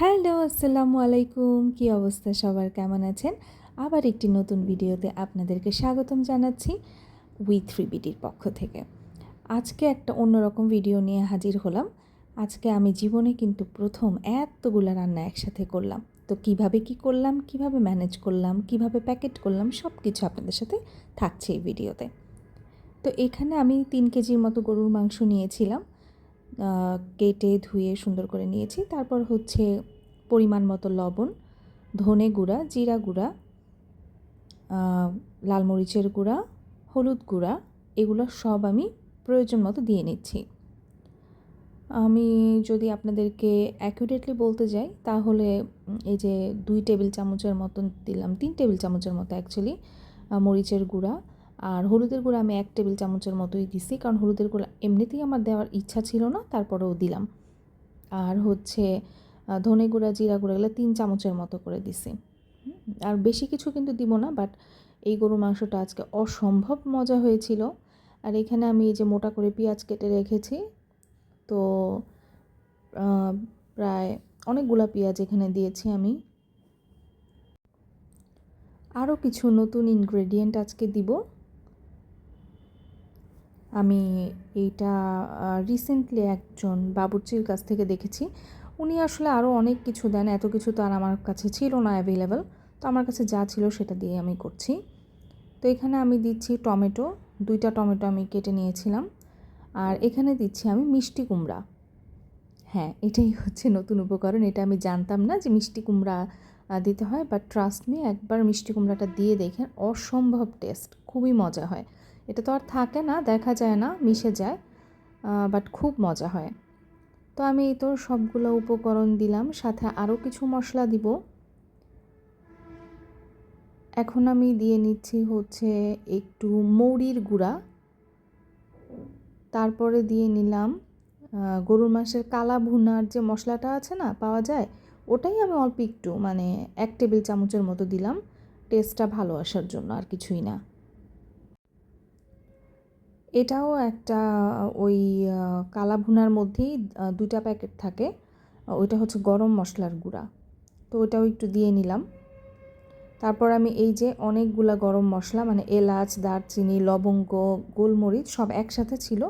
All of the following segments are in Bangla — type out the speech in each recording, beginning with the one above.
হ্যালো, আসসালামু আলাইকুম। কী অবস্থা সবার, কেমন আছেন? আবার একটি নতুন ভিডিওতে আপনাদেরকে স্বাগতম জানাচ্ছি উই3বিডির পক্ষ থেকে। আজকে একটা অন্যরকম ভিডিও নিয়ে হাজির হলাম। আজকে আমি জীবনে কিন্তু প্রথম এতগুলা রান্না একসাথে করলাম। তো কিভাবে কি করলাম, কিভাবে ম্যানেজ করলাম, কিভাবে প্যাকেট করলাম সব কিছু আপনাদের সাথে থাকছে এই ভিডিওতে। তো এখানে আমি 3 কেজির মতো গরুর মাংস নিয়েছিলাম। কেটে ধুয়ে সুন্দর করে নিয়েছি। তারপর হচ্ছে পরিমাণ মতো লবণ, ধনে গুঁড়া, জিরা গুঁড়া, লাল মরিচের গুঁড়া, হলুদ গুঁড়া, এগুলো সব আমি প্রয়োজন মতো দিয়ে নিচ্ছি। আমি যদি আপনাদেরকে অ্যাকুরেটলি বলতে যাই তাহলে এই যে 2 টেবিল চামচের মতন দিলাম, 3 টেবিল চামচের মতো অ্যাকচুয়ালি মরিচের গুঁড়া। আর হলুদের গুঁড়া আমি 1 টেবিল চামচের মতোই দিছি, কারণ হলুদের গুঁড়া এমনিতেই আমার দেওয়ার ইচ্ছা ছিল না, তারপরেও দিলাম। আর হচ্ছে ধনে গুঁড়া, জিরা গুঁড়া এগুলো 3 চামচের মতো করে দিছি। আর বেশি কিছু কিন্তু দিব না, বাট এই গরুর মাংসটা আজকে অসম্ভব মজা হয়েছিল। আর এখানে আমি এই যে মোটা করে পেঁয়াজ কেটে রেখেছি, তো প্রায় অনেকগুলা পেঁয়াজ এখানে দিয়েছি আমি। আরও কিছু নতুন ইনগ্রেডিয়েন্ট আজকে দিব। আমি এইটা রিসেন্টলি একজন বাবুর্চির কাছ থেকে দেখেছি। উনি আসলে আরও অনেক কিছু দেন, এত কিছু তো আর আমার কাছে ছিল না অ্যাভেলেবেল। তো আমার কাছে যা ছিল সেটা দিয়ে আমি করছি। তো এখানে আমি দিচ্ছি টমেটো, 2টা টমেটো আমি কেটে নিয়েছিলাম। আর এখানে দিচ্ছি আমি মিষ্টি কুমড়া। হ্যাঁ, এটাই হচ্ছে নতুন উপকরণ। এটা আমি জানতাম না যে মিষ্টি কুমড়া দিতে হয়, বাট ট্রাস্ট মি, একবার মিষ্টি কুমড়াটা দিয়ে দেখেন, অসম্ভব টেস্ট, খুবই মজা হয়। এটা তো আর থাকে না, দেখা যায় না, মিশে যায়, বাট খুব মজা হয়। তো আমি এই তো সবগুলো উপকরণ দিলাম, সাথে আরও কিছু মশলা দিব। এখন আমি দিয়ে নিচ্ছি হচ্ছে একটু মৌরির গুঁড়া, তারপরে দিয়ে নিলাম গরুর মাংসের কালা ভুনার যে মশলাটা আছে না, পাওয়া যায়, ওটাই আমি অল্প একটু, মানে 1 টেবিল চামচের মতো দিলাম, টেস্টটা ভালো আসার জন্য, আর কিছুই না। এটাও একটা ওই কালা ভুনার মধ্যেই 2টা প্যাকেট থাকে, ওইটা হচ্ছে গরম মশলার গুঁড়া, তো ওইটাও একটু দিয়ে নিলাম। তারপর আমি এই যে অনেকগুলা গরম মশলা, মানে এলাচ, দারচিনি, লবঙ্গ, গোলমরিচ সব একসাথে ছিল,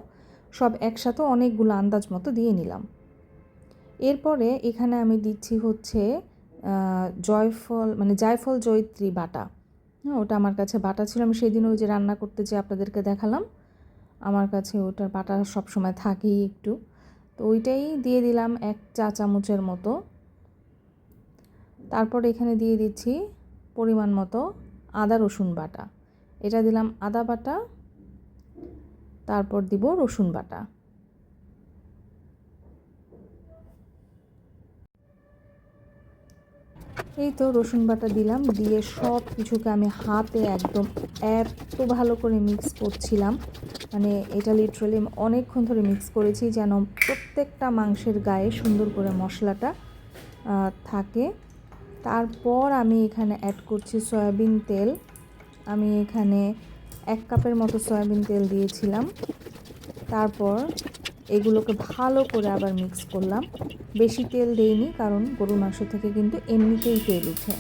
সব একসাথে অনেকগুলো আন্দাজ মতো দিয়ে নিলাম। এরপরে এখানে আমি দিচ্ছি হচ্ছে জয়ফল, মানে জায়ফল জয়িত্রী বাটা। হ্যাঁ, ওটা আমার কাছে বাটা ছিল, আমি সেদিন ওই যে রান্না করতে যে আপনাদেরকে দেখালাম, আমার কাছে ওটার বাটা সবসময় থাকেই একটু, তো ওইটাই দিয়ে দিলাম 1 চা চামচের মতো। তারপর এখানে দিয়ে দিচ্ছি পরিমাণ মতো আদা রসুন বাটা, এটা দিলাম আদা বাটা, তারপর দিব রসুন বাটা। এই তো রসুন বাটা দিলাম, দিয়ে সব কিছুকে আমি হাতে একদম এত ভালো করে মিক্স করছিলাম, মানে এটা লিটারালি অনেকক্ষণ ধরে মিক্স করেছি, যেন প্রত্যেকটা মাংসের গায়ে সুন্দর করে মশলাটা থাকে। তারপর আমি এখানে অ্যাড করছি সয়াবিন তেল। আমি এখানে 1 কাপের মতো সয়াবিন তেল দিয়েছিলাম। তারপর এগুলোকে ভালো করে আবার মিক্স করলাম। বেশি তেল দেইনি, কারণ গরুর মাংস থেকে কিন্তু এমনিতেই তেল উঠে,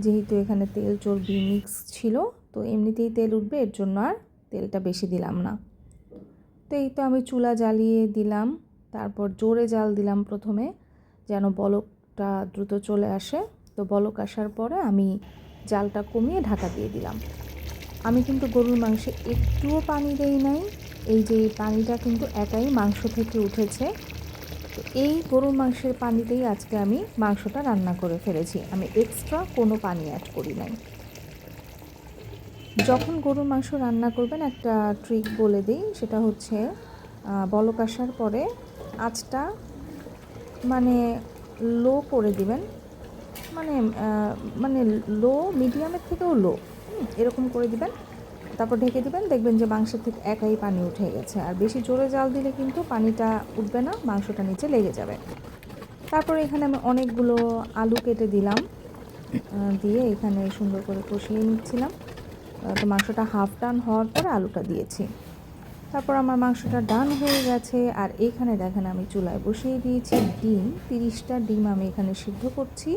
যেহেতু এখানে তেল চর্বি মিক্স ছিল, তো এমনিতেই তেল উঠবে, এর জন্য আর তেলটা বেশি দিলাম না। তো এই তো আমি চুলা জ্বালিয়ে দিলাম, তারপর জোরে জাল দিলাম প্রথমে, যেন বলকটা দ্রুত চলে আসে। তো বলক আসার পরে আমি জালটা কমিয়ে ঢাকা দিয়ে দিলাম। আমি কিন্তু গরুর মাংসে একটুও পানি দেই নাই, এই যে পানিটা কিন্তু একাই মাংস থেকে উঠেছে। তো এই গরুর মাংসের পানিতেই আজকে আমি মাংসটা রান্না করে ফেলেছি, আমি এক্সট্রা কোনো পানি অ্যাড করি নাই। যখন গরুর মাংস রান্না করবেন একটা ট্রিক বলে দিই, সেটা হচ্ছে বলক আসার পরে আঁচটা মানে লো করে দিবেন, মানে মানে লো, মিডিয়ামের থেকেও লো, এরকম করে দিবেন। তারপর ঢেকে দিবেন, দেখবেন যে মাংসের থেকে একাই পানি উঠে গেছে। আর বেশি জোরে জাল দিলে কিন্তু পানিটা উঠবে না, মাংসটা নিচে লেগে যাবে। তারপর এখানে আমি অনেকগুলো আলু কেটে দিলাম, দিয়ে এখানে সুন্দর করে কষিয়ে নিচ্ছিলাম। তো মাংসটা হাফ ডান হওয়ার পরে আলুটা দিয়েছি। তারপর আমার মাংসটা ডান হয়ে গেছে। আর এখানে দেখেন আমি চুলায় বসিয়ে দিয়েছি ডিম, 30টা ডিম আমি এখানে সিদ্ধ করছি।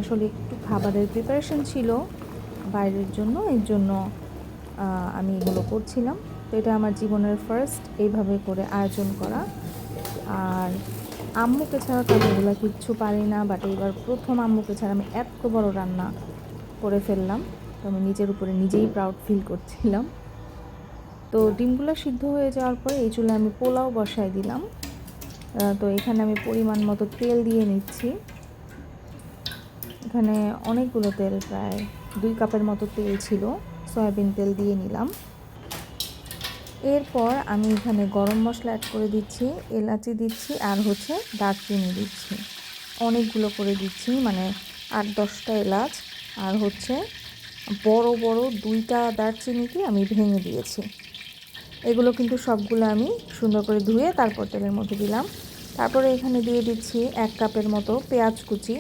আসলে একটু খাবারের প্রিপারেশন ছিল বাইরের জন্য, এর জন্য আমি এগুলো করছিলাম। তো এটা আমার জীবনের ফার্স্ট এইভাবে করে আয়োজন করা। আর আম্মুকে ছাড়া তো আমি এগুলো কিচ্ছু পারি না, বাট এবার প্রথম আম্মুকে ছাড়া আমি এত বড় রান্না করে ফেললাম। তো আমি নিজের উপরে নিজেই প্রাউড ফিল করছিলাম। তো ডিমগুলো সিদ্ধ হয়ে যাওয়ার পরে এই চুলে আমি পোলাও বসাই দিলাম। তো এখানে আমি পরিমাণ মতো তেল দিয়ে নিচ্ছি। এখানে অনেকগুলো তেল, প্রায় 2 কাপের মতো তেল ছিল, সয়াবিন তেল দিয়ে নিলাম। এরপর আমি এখানে গরম মশলা অ্যাড করে দিচ্ছি, এলাচি দিচ্ছি, আর হচ্ছে দারচিনি দিচ্ছি। অনেকগুলো করে দিচ্ছি, মানে 8-10টা এলাচ, আর হচ্ছে বড় বড় 2টা দারচিনিকে আমি ভেঙে দিয়েছি। এগুলো কিন্তু সবগুলো আমি সুন্দর করে ধুয়ে তারপর তেলের মধ্যে দিলাম। তারপরে এখানে দিয়ে দিচ্ছি 1 কাপের মতো পেঁয়াজ কুচি,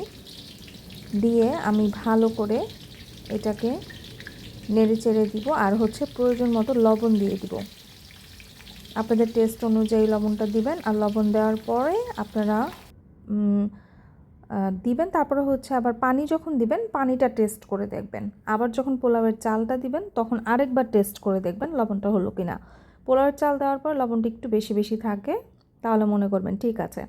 দিয়ে আমি ভালো করে এটাকে নেড়ে চেড়ে দিব। আর হচ্ছে প্রয়োজন মতো লবণ দিয়ে দিব, আপনাদের টেস্ট অনুযায়ী লবণটা দিবেন। আর লবণ দেওয়ার পরে আপনারা দিবেন। তারপরে হচ্ছে আবার পানি যখন দিবেন পানিটা টেস্ট করে দেখবেন। আবার যখন পোলাওয়ের চালটা দিবেন তখন আরেকবার টেস্ট করে দেখবেন লবণটা হলো কি না। পোলাওয়ের চাল দেওয়ার পর লবণটা একটু বেশি বেশি থাকে, তাহলে মনে করবেন ঠিক আছে।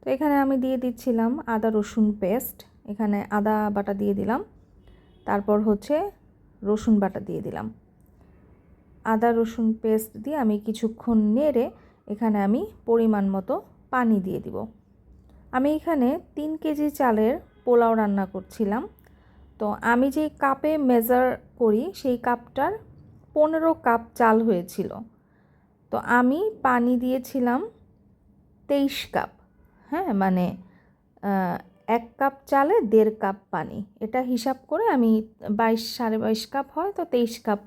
তো এখানে আমি দিয়ে দিচ্ছিলাম আদা রসুন পেস্ট, এখানে আদা বাটা দিয়ে দিলাম, তারপর হচ্ছে রসুন বাটা দিয়ে দিলাম। আদা রসুন পেস্ট দিয়ে আমি কিছুক্ষণ নেড়ে এখানে আমি পরিমাণ মতো পানি দিয়ে দিব। আমি এখানে 3 কেজি চালের পোলাও রান্না করছিলাম। তো আমি যে কাপে মেজার করি সেই কাপটার 15 কাপ চাল হয়েছিল। তো আমি পানি দিয়েছিলাম 23 কাপ। হ্যাঁ, মানে 1 কাপ চালে 1.5 কাপ পানি, এটা হিসাব করে আমি 22-22.5 কাপ হয়, তো 23 কাপ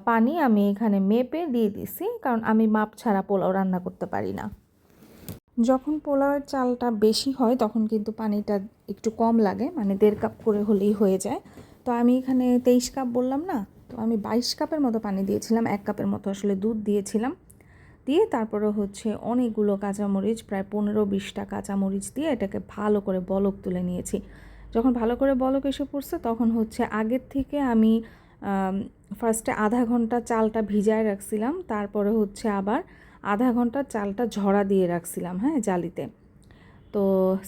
পানি আমি এখানে মেপে দিয়ে দিছি, কারণ আমি মাপ ছাড়া পোলাও রান্না করতে পারি না। যখন পোলাওয়ের চালটা বেশি হয় তখন কিন্তু পানিটা একটু কম লাগে, মানে 1.5 কাপ করে হলেই হয়ে যায়। তো আমি এখানে 23 কাপ বললাম না, তো আমি 22 কাপের মতো পানি দিয়েছিলাম, 1 কাপের মতো আসলে দুধ দিয়েছিলাম। দিয়ে তারপরে হচ্ছে অনেকগুলো কাঁচামরিচ, প্রায় 15-20টা কাঁচামরিচ দিয়ে এটাকে ভালো করে বলক তুলে নিয়েছি। যখন ভালো করে বলক এসে পড়ছে তখন হচ্ছে আগের থেকে আমি ফার্স্টে আধা ঘন্টা চালটা ভিজায় রাখছিলাম, তারপরে হচ্ছে আবার আধা ঘন্টা চালটা ঝরা দিয়ে রাখছিলাম, হ্যাঁ, জালিতে। তো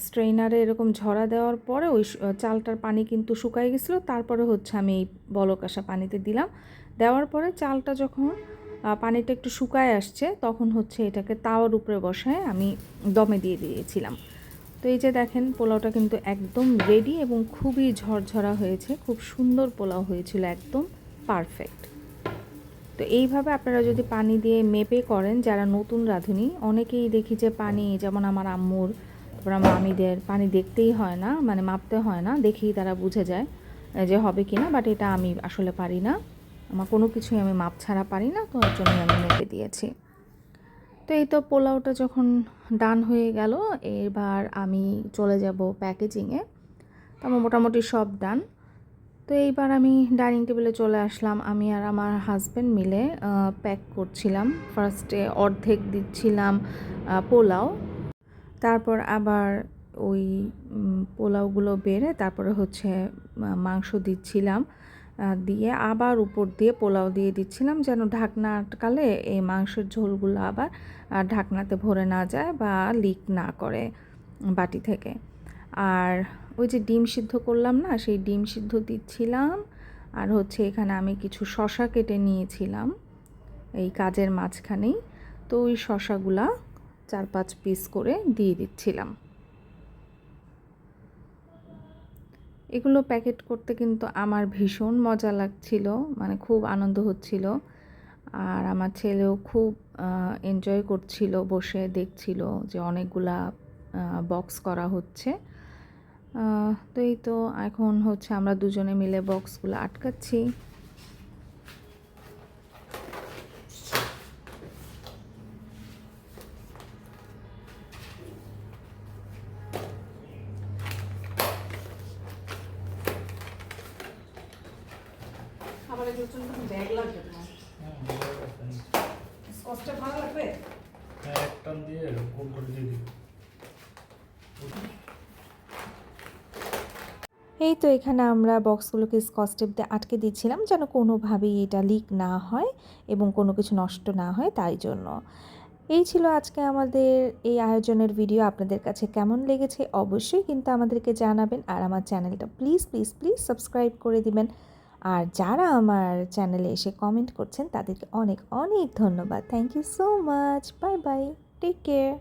স্ট্রেইনারে এরকম ঝরা দেওয়ার পরে ওই চালটার পানি কিন্তু শুকাই গেছিলো। তারপরে হচ্ছে আমি এই বলক আসা পানিতে দিলাম। দেওয়ার পরে চালটা যখন পানিটা একটু শুকায় আসছে তখন হচ্ছে এটাকে তাওয়ার উপরে বসায় আমি দমে দিয়ে দিয়েছিলাম। তো এই যে দেখেন পোলাওটা কিন্তু একদম রেডি এবং খুবই ঝরঝরা হয়েছে, খুব সুন্দর পোলাও হয়েছিল, একদম পারফেক্ট। তো এইভাবে আপনারা যদি পানি দিয়ে মেপে করেন, যারা নতুন রাঁধুনি, অনেকেই দেখি যে পানি, যেমন আমার আম্মুর, তারপর আমার মামিদের পানি দেখতেই হয় না, মানে মাপতে হয় না, দেখেই তারা বুঝে যায় যে হবে কি না। বাট এটা আমি আসলে পারি না, আমার কোনো কিছুই আমি মাপ ছাড়া পারি না, তো এর জন্যই আমি মেপে দিয়েছি। তো এই তো পোলাওটা যখন ডান হয়ে গেল, এবার আমি চলে যাব প্যাকেজিংয়ে। তো আমার মোটামুটি সব ডান। তো এইবার আমি ডাইনিং টেবিলে চলে আসলাম। আমি আর আমার হাজব্যান্ড মিলে প্যাক করছিলাম। ফার্স্টে অর্ধেক দিচ্ছিলাম পোলাও, তারপর আবার ওই পোলাওগুলো বেড়ে তারপরে হচ্ছে মাংস দিচ্ছিলাম, দিয়ে আবার উপর দিয়ে পোলাও দিয়ে দিচ্ছিলাম, যেন ঢাকনা আটকালে এই মাংসের ঝোলগুলো আবার ঢাকনাতে ভরে না যায় বা লিক না করে বাটি থেকে। আর ওই যে ডিম সিদ্ধ করলাম না, সেই ডিম সিদ্ধ দিচ্ছিলাম। আর হচ্ছে এখানে আমি কিছু শসা কেটে নিয়েছিলাম এই কাজের মাঝখানেই, তো ওই শসাগুলা 4-5 পিস করে দিয়ে দিচ্ছিলাম। এগুলো প্যাকেট করতে কিন্তু আমার ভীষণ মজা লাগছিল, মানে খুব আনন্দ হচ্ছিল। আর আমার ছেলেও খুব এনজয় করছিল, বসে দেখছিল যে অনেকগুলা বক্স করা হচ্ছে। তো এই তো এখন হচ্ছে আমরা দুজনে মিলে বক্সগুলো আটকাচ্ছি। ব্যাগ লাগবে। হ্যাঁ, এক টান দিয়ে গোল করে দিয়ে দিই। এই তো এখানে আমরা বক্সগুলোকে স্কচ টেপ দিয়ে আটকে দিচ্ছিলাম যেন কোনোভাবেই এটা লিক না হয় এবং কোনো কিছু নষ্ট না হয় তাই জন্য। এই ছিল আজকে আমাদের এই আয়োজনের ভিডিও। আপনাদের কাছে কেমন লেগেছে অবশ্যই কিন্তু আমাদেরকে জানাবেন। আর আমার চ্যানেলটা প্লিজ প্লিজ প্লিজ সাবস্ক্রাইব করে দিবেন। আর যারা আমার চ্যানেলে এসে কমেন্ট করছেন তাদেরকে অনেক অনেক ধন্যবাদ। Thank you so much. Bye bye. Take care.